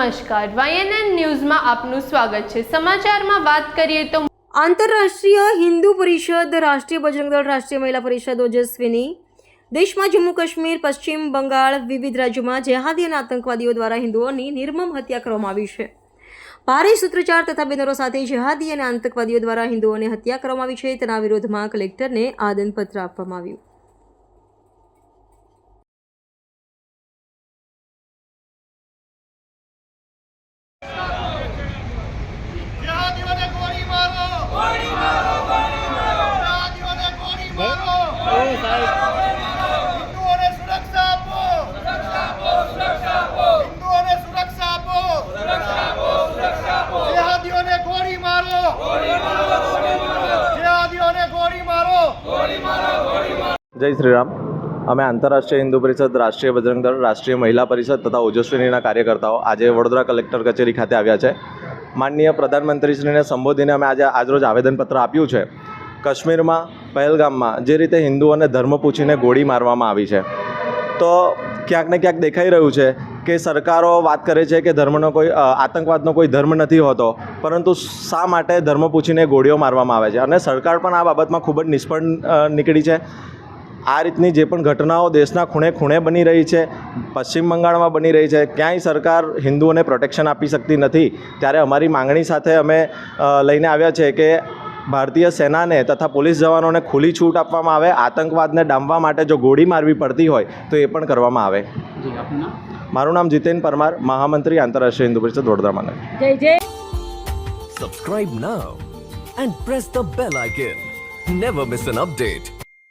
નમસ્કાર, YNN ન્યૂઝમાં આપનું સ્વાગત છે। સમાચારમાં વાત કરીએ તો આંતરરાષ્ટ્રીય હિન્દુ પરિષદ, રાષ્ટ્રીય બજરંગ દળ, રાષ્ટ્રીય મહિલા પરિષદ ઓજસ્વીની દેશમાં જમ્મુ કાશ્મીર, પશ્ચિમ બંગાળ, વિવિધ રાજ્યોમાં જેહાદી અને આતંકવાદીઓ દ્વારા હિન્દુઓની નિર્મમ હત્યા કરવામાં આવી છે। ભારે સૂત્રોચ્ચાર તથા બેનરો સાથે જેહાદી અને આતંકવાદીઓ દ્વારા હિન્દુઓની હત્યા કરવામાં આવી છે, તેના વિરોધમાં કલેક્ટરને આવેદનપત્ર આપવામાં આવ્યું। જય શ્રી રામ। અમે આંતરરાષ્ટ્રીય હિન્દુ પરિષદ, રાષ્ટ્રીય બજરંગ દળ, રાષ્ટ્રીય મહિલા પરિષદ તથા ઓજસ્વીનીના કાર્યકર્તાઓ આજે વડોદરા કલેક્ટર કચેરી ખાતે આવ્યા છે। માનનીય પ્રધાનમંત્રીશ્રીને સંબોધીને અમે આજરોજ આવેદનપત્ર આપ્યું છે। કાશ્મીરમાં પહેલગામમાં જે રીતે હિન્દુઓને ધર્મ પૂછીને ગોળી મારવામાં આવી છે, તો ક્યાંક ને ક્યાંક દેખાઈ રહ્યું છે કે સરકારો વાત કરે છે કે ધર્મનો કોઈ આતંકવાદનો કોઈ ધર્મ નથી હોતો, પરંતુ શા માટે ધર્મ પૂછીને ગોળીઓ મારવામાં આવે છે? અને સરકાર પણ આ બાબતમાં ખૂબ જ નિષ્ફળ નીકળી છે। આ રીતની જે પણ ઘટનાઓ દેશના ખૂણે ખૂણે બની રહી છે, પશ્ચિમ બંગાળમાં બની રહી છે, ક્યાંય સરકાર હિન્દુઓને પ્રોટેક્શન આપી શકતી નથી। ત્યારે અમારી માંગણી સાથે અમે લઈને આવ્યા છે કે ભારતીય સેનાને તથા પોલીસ જવાનોને ખુલ્લી છૂટ આપવામાં આવે। આતંકવાદને ડામવા માટે જો ગોળી મારવી પડતી હોય તો એ પણ કરવામાં આવે। મારું નામ જીતેન પરમાર, મહામંત્રી, આંતરરાષ્ટ્રીય હિન્દુ પરિષદ, વડોદરા મહાનગર। જય Subscribe now and press the bell icon. Never miss an update.